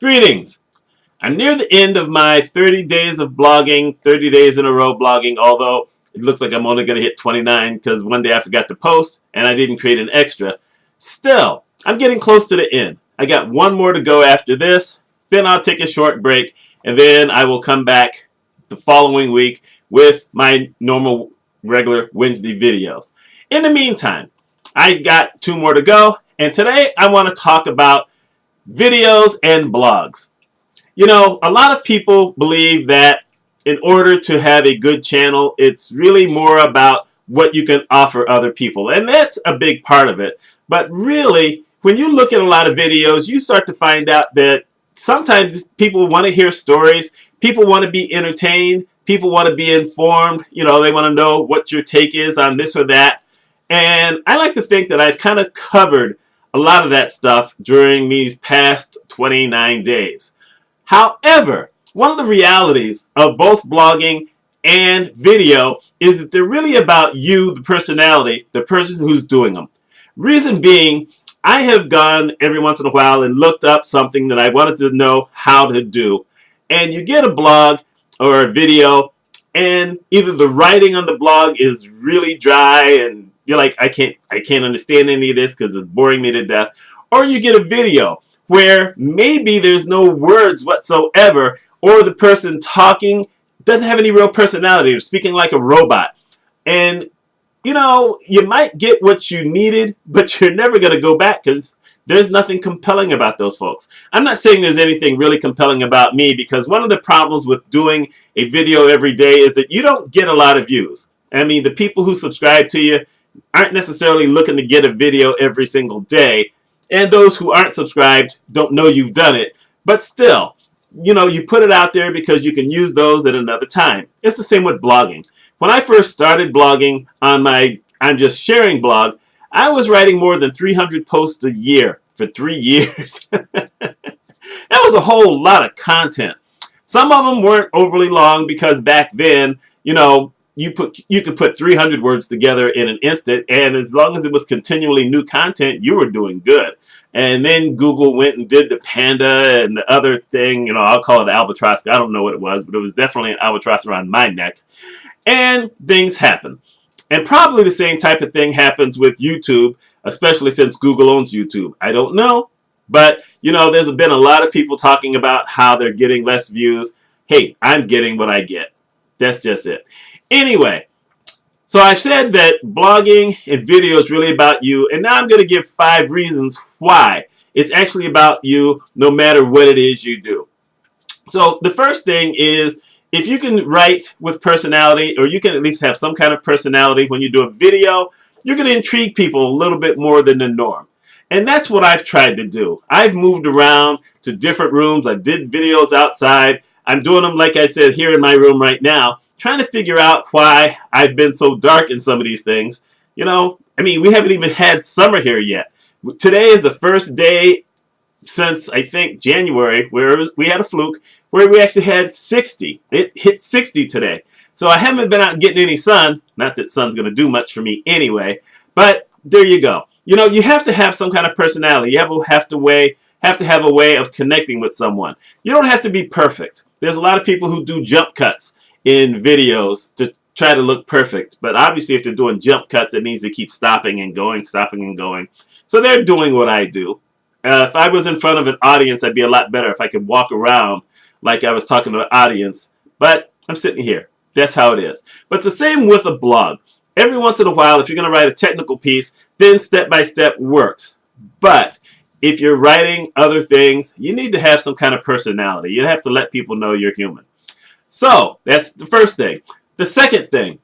Greetings! I'm near the end of my 30 days of blogging, 30 days in a row blogging, although it looks like I'm only going to hit 29 because one day I forgot to post and I didn't create an extra. Still, I'm getting close to the end. I got one more to go after this, then I'll take a short break, and then I will come back the following week with my normal, regular Wednesday videos. In the meantime, I got two more to go, and today I want to talk about videos and blogs. You know, a lot of people believe that in order to have a good channel, it's really more about what you can offer other people. And that's a big part of it. But really, when you look at a lot of videos, you start to find out that sometimes people want to hear stories, people want to be entertained, people want to be informed, you know, they want to know what your take is on this or that. And I like to think that I've kind of covered a lot of that stuff during these past 29 days. However, one of the realities of both blogging and video is that they're really about you, the personality, the person who's doing them. Reason being, I have gone every once in a while and looked up something that I wanted to know how to do. And you get a blog or a video, and either the writing on the blog is really dry and you're like, I can't understand any of this because it's boring me to death. Or you get a video where maybe there's no words whatsoever, or the person talking doesn't have any real personality. They're speaking like a robot. And, you know, you might get what you needed, but you're never going to go back because there's nothing compelling about those folks. I'm not saying there's anything really compelling about me, because one of the problems with doing a video every day is that you don't get a lot of views. I mean, the people who subscribe to you aren't necessarily looking to get a video every single day. And those who aren't subscribed don't know you've done it. But still, you know, you put it out there because you can use those at another time. It's the same with blogging. When I first started blogging on my I'm Just Sharing blog, I was writing more than 300 posts a year for 3 years. That was a whole lot of content. Some of them weren't overly long because back then, you know, you could put 300 words together in an instant, and as long as it was continually new content, you were doing good. And then Google went and did the panda and the other thing, you know, I'll call it the albatross. I don't know what it was, but it was definitely an albatross around my neck. And things happen. And probably the same type of thing happens with YouTube, especially since Google owns YouTube. I don't know, but, you know, there's been a lot of people talking about how they're getting less views. Hey, I'm getting what I get. That's just it. Anyway, so I've said that blogging and video is really about you, and now I'm going to give 5 reasons why it's actually about you no matter what it is you do. So the first thing is, if you can write with personality, or you can at least have some kind of personality when you do a video, you're going to intrigue people a little bit more than the norm. And that's what I've tried to do. I've moved around to different rooms. I did videos outside. I'm doing them, like I said, here in my room right now, trying to figure out why I've been so dark in some of these things. You know, I mean, we haven't even had summer here yet. Today is the first day since, I think, January, where we had a fluke, where we actually had 60. It hit 60 today. So I haven't been out getting any sun. Not that sun's going to do much for me anyway, but there you go. You know, you have to have some kind of personality. You have to have a way of connecting with someone. You don't have to be perfect. There's a lot of people who do jump cuts in videos to try to look perfect. But obviously, if they're doing jump cuts, it means they keep stopping and going, stopping and going. So they're doing what I do. If I was in front of an audience, I'd be a lot better if I could walk around like I was talking to an audience. But I'm sitting here. That's how it is. But it's the same with a blog. Every once in a while, if you're going to write a technical piece, then step-by-step works. But if you're writing other things, you need to have some kind of personality. You have to let people know you're human. So that's the first thing. The second thing,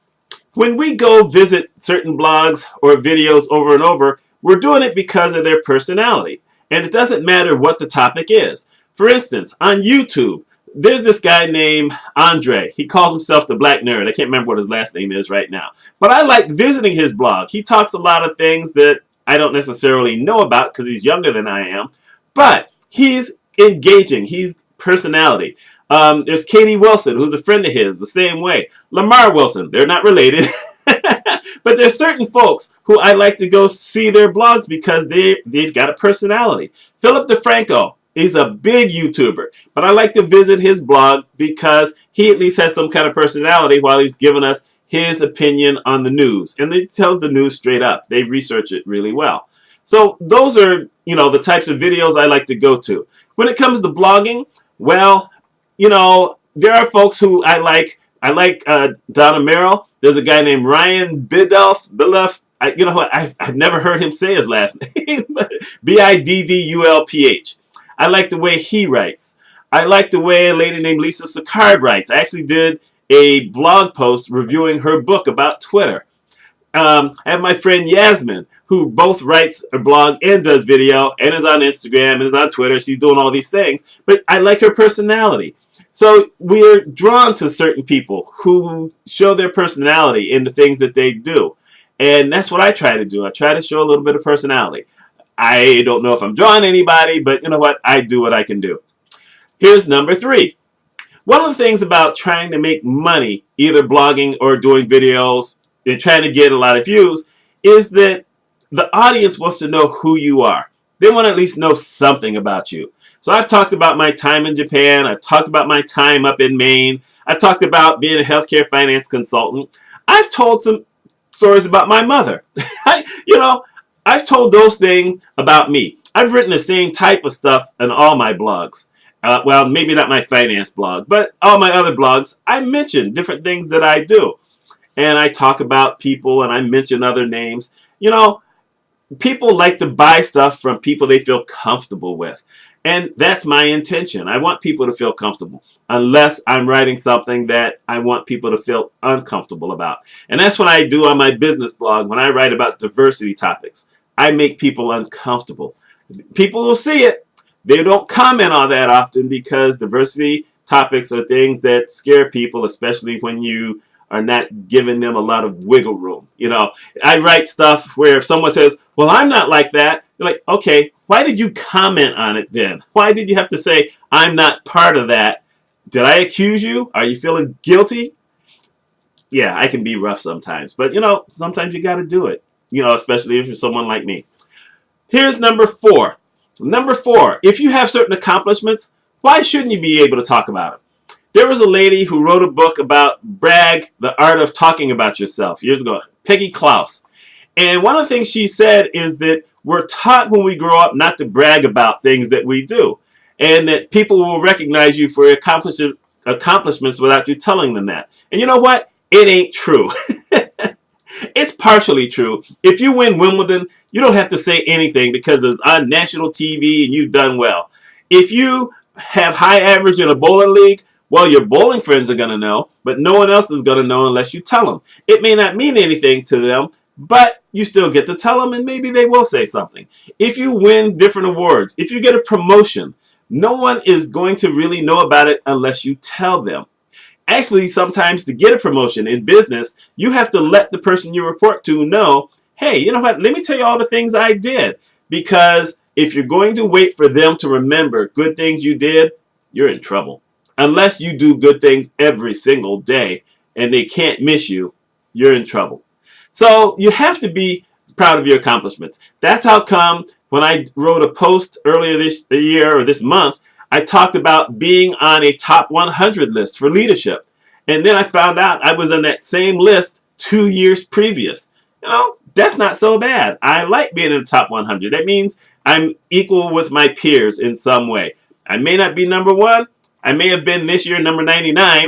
when we go visit certain blogs or videos over and over, we're doing it because of their personality. And it doesn't matter what the topic is. For instance, on YouTube, there's this guy named Andre. He calls himself the Black Nerd. I can't remember what his last name is right now. But I like visiting his blog. He talks a lot of things that I don't necessarily know about because he's younger than I am. But he's engaging. He's personality. There's Katie Wilson, who's a friend of his, the same way. Lamar Wilson. They're not related. But there's certain folks who I like to go see their blogs because they've got a personality. Philip DeFranco. He's a big YouTuber, but I like to visit his blog because he at least has some kind of personality while he's giving us his opinion on the news. And he tells the news straight up. They research it really well. So those are, the types of videos I like to go to. When it comes to blogging, well, there are folks who I like. I like Donna Merrill. There's a guy named Ryan Biddulph. You know what? I've never heard him say his last name. Biddulph. I like the way he writes. I like the way a lady named Lisa Sicard writes. I actually did a blog post reviewing her book about Twitter. I have my friend Yasmin, who both writes a blog and does video and is on Instagram and is on Twitter. She's doing all these things. But I like her personality. So we're drawn to certain people who show their personality in the things that they do. And that's what I try to do. I try to show a little bit of personality. I don't know if I'm drawing anybody, but you know what? I do what I can do. Here's number 3. One of the things about trying to make money, either blogging or doing videos, and trying to get a lot of views, is that the audience wants to know who you are. They want to at least know something about you. So I've talked about my time in Japan. I've talked about my time up in Maine. I've talked about being a healthcare finance consultant. I've told some stories about my mother. I've told those things about me. I've written the same type of stuff in all my blogs. Well, maybe not my finance blog, but all my other blogs, I mention different things that I do. And I talk about people and I mention other names. People like to buy stuff from people they feel comfortable with. And that's my intention. I want people to feel comfortable, unless I'm writing something that I want people to feel uncomfortable about. And that's what I do on my business blog when I write about diversity topics. I make people uncomfortable. People will see it. They don't comment on that often because diversity topics are things that scare people, especially when you are not giving them a lot of wiggle room. I write stuff where if someone says, well, I'm not like that, you're like, okay, why did you comment on it then? Why did you have to say, I'm not part of that? Did I accuse you? Are you feeling guilty? Yeah, I can be rough sometimes, but sometimes you got to do it, especially if you're someone like me. Here's number 4. Number 4, if you have certain accomplishments, why shouldn't you be able to talk about them? There was a lady who wrote a book about brag, the art of talking about yourself, years ago, Peggy Klaus. And one of the things she said is that we're taught when we grow up not to brag about things that we do, and that people will recognize you for your accomplishments without you telling them that. And you know what? It ain't true. It's partially true. If you win Wimbledon, you don't have to say anything because it's on national TV and you've done well. If you have high average in a bowling league, well, your bowling friends are going to know, but no one else is going to know unless you tell them. It may not mean anything to them, but you still get to tell them and maybe they will say something. If you win different awards, if you get a promotion, no one is going to really know about it unless you tell them. Actually, sometimes to get a promotion in business, you have to let the person you report to know, hey, you know what, let me tell you all the things I did. Because if you're going to wait for them to remember good things you did, you're in trouble. Unless you do good things every single day and they can't miss you, you're in trouble. So you have to be proud of your accomplishments. That's how come when I wrote a post earlier this year or this month, I talked about being on a top 100 list for leadership. And then I found out I was on that same list 2 years previous. That's not so bad. I like being in the top 100. That means I'm equal with my peers in some way. I may not be number 1. I may have been this year number 99.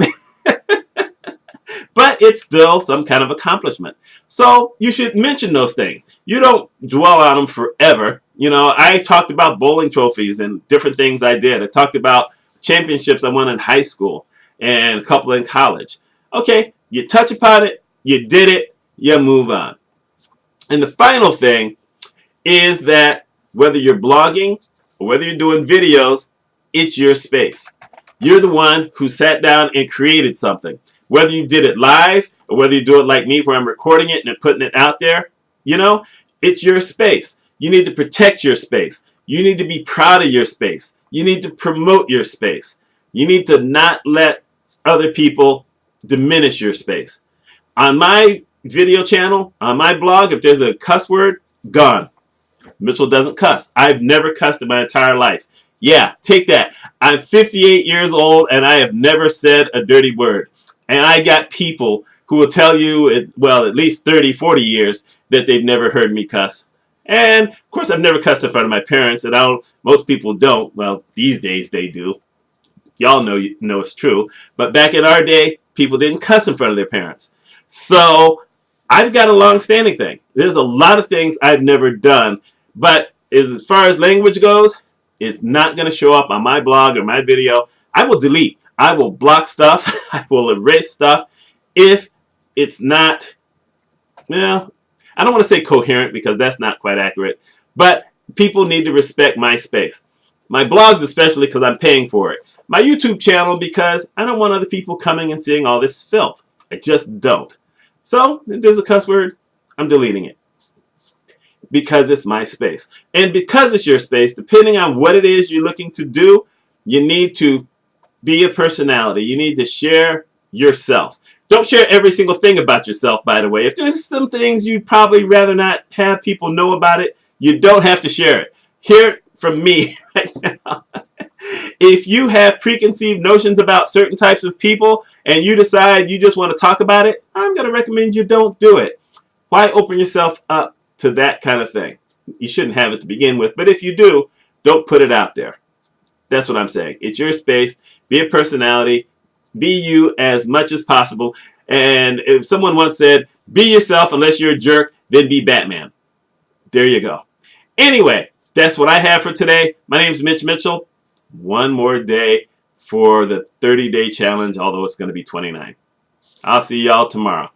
But it's still some kind of accomplishment. So you should mention those things. You don't dwell on them forever. I talked about bowling trophies and different things I did. I talked about championships I won in high school and a couple in college. Okay, you touch upon it, you did it, you move on. And the final thing is that whether you're blogging or whether you're doing videos, it's your space. You're the one who sat down and created something. Whether you did it live or whether you do it like me where I'm recording it and putting it out there, it's your space. You need to protect your space. You need to be proud of your space. You need to promote your space. You need to not let other people diminish your space. On my video channel, on my blog, if there's a cuss word, gone. Mitchell doesn't cuss. I've never cussed in my entire life. Yeah, take that. I'm 58 years old and I have never said a dirty word. And I got people who will tell you, well, at least 30, 40 years that they've never heard me cuss. And of course, I've never cussed in front of my parents, and most people don't. Well, these days they do. Y'all know it's true. But back in our day, people didn't cuss in front of their parents. So I've got a long-standing thing. There's a lot of things I've never done, but as far as language goes, it's not going to show up on my blog or my video. I will delete. I will block stuff. I will erase stuff if it's not, well, I don't want to say coherent because that's not quite accurate, but people need to respect my space. My blogs especially because I'm paying for it. My YouTube channel because I don't want other people coming and seeing all this filth. I just don't. So if there's a cuss word, I'm deleting it because it's my space. And because it's your space, depending on what it is you're looking to do, you need to be a personality. You need to share yourself. Don't share every single thing about yourself, by the way. If there's some things you'd probably rather not have people know about it, you don't have to share it. Hear it from me right now. If you have preconceived notions about certain types of people and you decide you just want to talk about it, I'm going to recommend you don't do it. Why open yourself up to that kind of thing? You shouldn't have it to begin with, but if you do, don't put it out there. That's what I'm saying. It's your space. Be a personality. Be you as much as possible. And if someone once said, be yourself unless you're a jerk, then be Batman. There you go. Anyway, that's what I have for today. My name is Mitch Mitchell. One more day for the 30-day challenge, although it's going to be 29. I'll see y'all tomorrow.